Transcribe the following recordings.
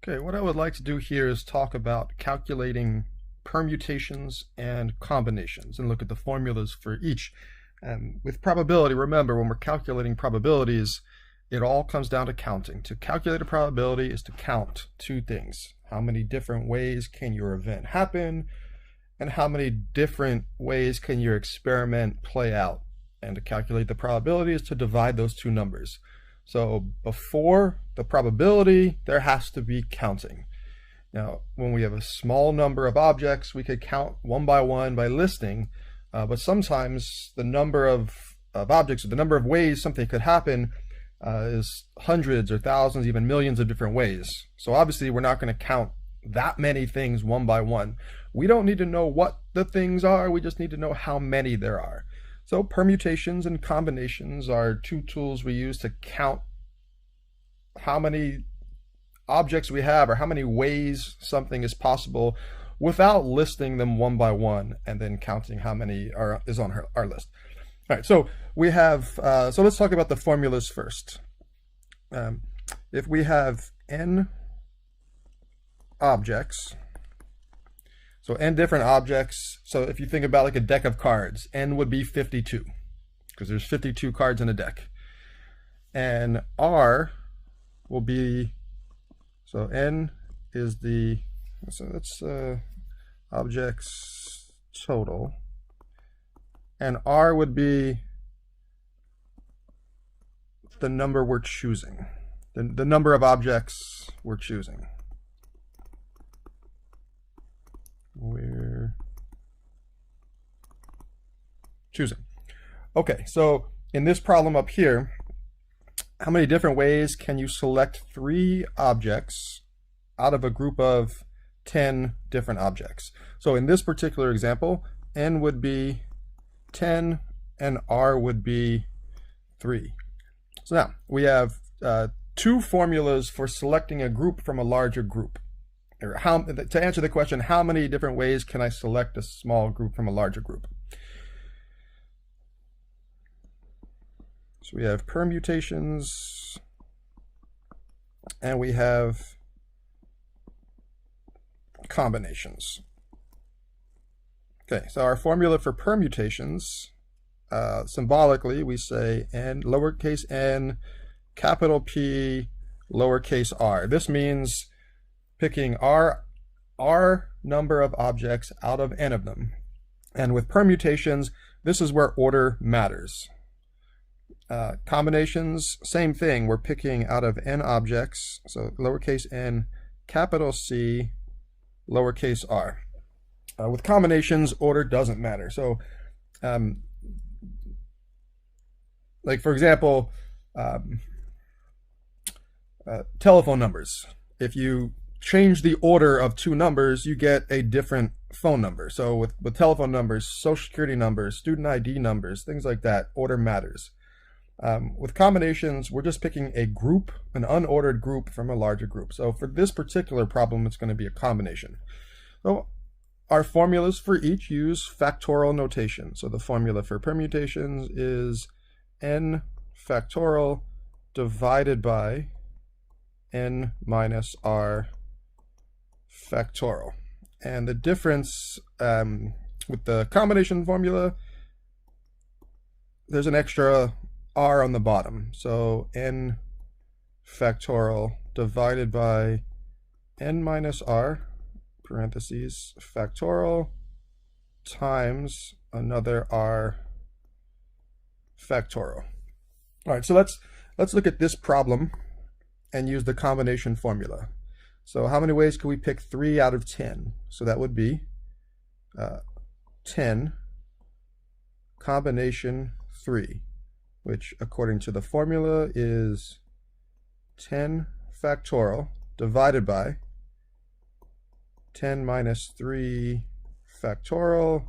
Okay, what I would like to do here is talk about calculating permutations and combinations and look at the formulas for each. And with probability, remember, when we're calculating probabilities, it all comes down to counting. To calculate a probability is to count two things. How many different ways can your event happen, and how many different ways can your experiment play out? And to calculate the probability is to divide those two numbers. So before the probability, there has to be counting. Now, when we have a small number of objects, we could count one by listing, but sometimes the number of objects, or the number of ways something could happen, is hundreds or thousands, even millions of different ways. So obviously, we're not going to count that many things one by one. We don't need to know what the things are, we just need to know how many there are. So permutations and combinations are two tools we use to count how many objects we have or how many ways something is possible without listing them one by one and then counting how many is on our list. All right, so we have, so let's talk about the formulas first. If we have n objects, so n different objects, so if you think about like a deck of cards, n would be 52, because there's 52 cards in a deck. And r will be, so n is the, so that's objects total, and r would be the number we're choosing, the number of objects we're choosing. We're choosing. Okay, so in this problem up here, how many different ways can you select 3 objects out of a group of 10 different objects? So in this particular example, n would be 10 and r would be 3. So now we have 2 formulas for selecting a group from a larger group. Or to answer the question, how many different ways can I select a small group from a larger group? So we have permutations and we have combinations. Okay, so our formula for permutations, symbolically we say n, lowercase n, capital P, lowercase r. This means picking r number of objects out of n of them. And with permutations, this is where order matters. Combinations, same thing. We're picking out of n objects, so lowercase n, capital C, lowercase r. With combinations, order doesn't matter. So, like for example, telephone numbers. If you change the order of 2 numbers, you get a different phone number. So with telephone numbers, social security numbers, student ID numbers, things like that, order matters. With combinations, we're just picking a group, an unordered group from a larger group. So for this particular problem, it's going to be a combination. So our formulas for each use factorial notation. So the formula for permutations is n factorial divided by n minus r factorial. And the difference with the combination formula, there's an extra r on the bottom. So n factorial divided by n minus r, parentheses, factorial, times another r factorial. All right, so let's look at this problem and use the combination formula. So how many ways can we pick 3 out of 10? So that would be 10 combination 3, which according to the formula is 10 factorial divided by 10 minus 3 factorial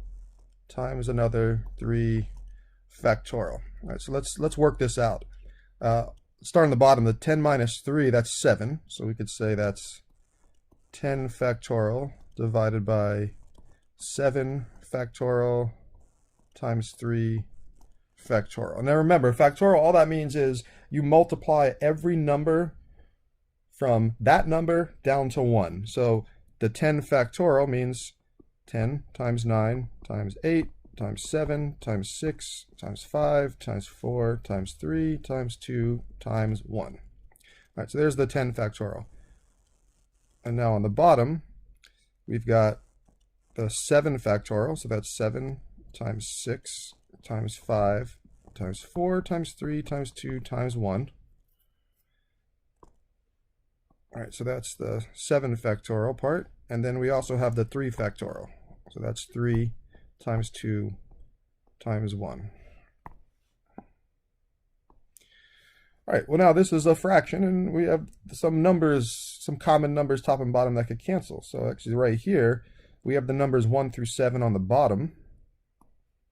times another 3 factorial. All right, so let's work this out. Start on the bottom, the 10 minus 3, that's 7. So we could say that's 10 factorial divided by 7 factorial times 3 factorial. Now remember, factorial, all that means is you multiply every number from that number down to 1. So the 10 factorial means 10 times 9 times 8 times 7 times 6 times 5 times 4 times 3 times 2 times 1. All right, so there's the 10 factorial. And now on the bottom, we've got the 7 factorial, so that's 7 times 6 times 5 times 4 times 3 times 2 times 1. All right, so that's the 7 factorial part. And then we also have the 3 factorial. So that's 3 times 2 times 1. All right, well now this is a fraction, and we have some numbers, some common numbers top and bottom that could cancel. So actually right here, we have the numbers 1 through 7 on the bottom,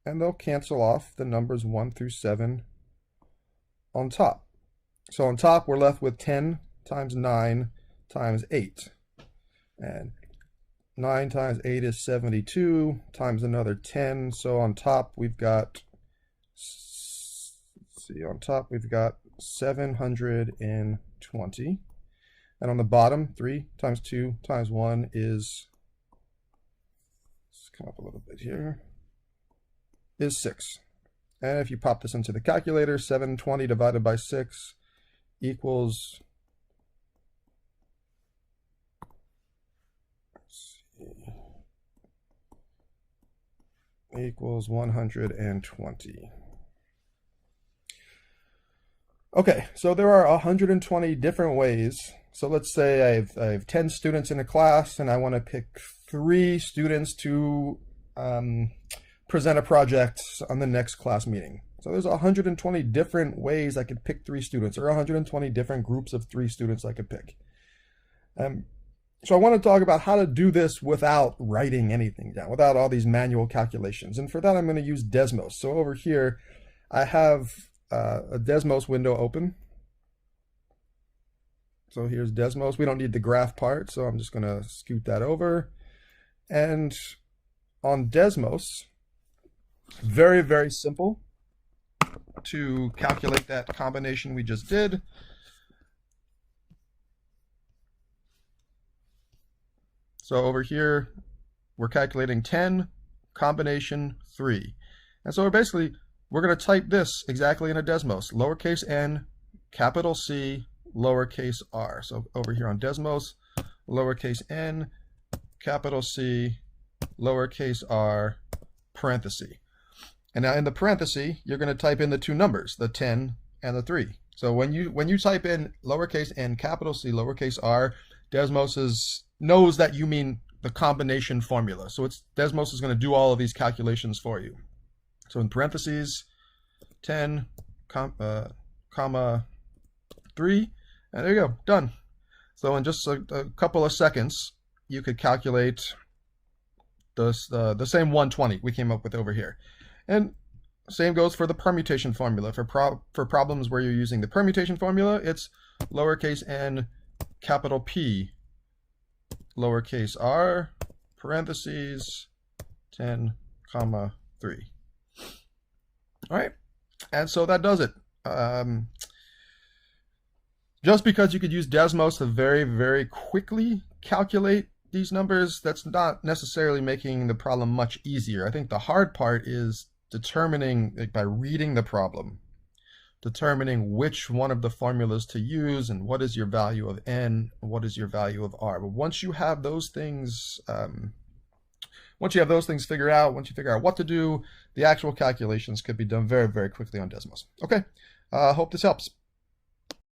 and they'll cancel off the numbers 1 through 7 on top. So on top, we're left with 10 times 9 times 8. And 9 times 8 is 72, times another 10. So on top, we've got, let's see, on top, we've got 720. And on the bottom, 3 times 2 times 1 is, let's come up a little bit here, is 6. And if you pop this into the calculator, 720 divided by 6 equals, equals 120. Okay, so there are 120 different ways. So let's say I have 10 students in a class, and I want to pick 3 students to present a project on the next class meeting. So there's 120 different ways I could pick 3 students, or 120 different groups of 3 students I could pick. So I want to talk about how to do this without writing anything down, without all these manual calculations. And for that, I'm going to use Desmos. So over here, I have a Desmos window open. So here's Desmos. We don't need the graph part, so I'm just going to scoot that over. And on Desmos, very, very simple to calculate that combination we just did. So over here, we're calculating 10, combination 3. And so we're going to type this exactly in a Desmos, lowercase n, capital C, lowercase r. So over here on Desmos, lowercase n, capital C, lowercase r, parenthesis. And now in the parenthesis, you're going to type in the 2 numbers, the 10 and the 3. So when you type in lowercase n, capital C, lowercase r, Desmos knows that you mean the combination formula. So Desmos is going to do all of these calculations for you. So in parentheses, 10, comma 3, and there you go, done. So in just a couple of seconds, you could calculate the same 120 we came up with over here. And same goes for the permutation formula. For problems where you're using the permutation formula, it's lowercase n, capital P, lowercase r, parentheses, 10, comma 3. All right, and so that does it. Just because you could use Desmos to very, very quickly calculate these numbers, that's not necessarily making the problem much easier. I think the hard part is determining, like, by reading the problem, determining which one of the formulas to use and what is your value of n, what is your value of r. But once you have those things, figured out, once you figure out what to do, the actual calculations could be done very, very quickly on Desmos. Okay, hope this helps.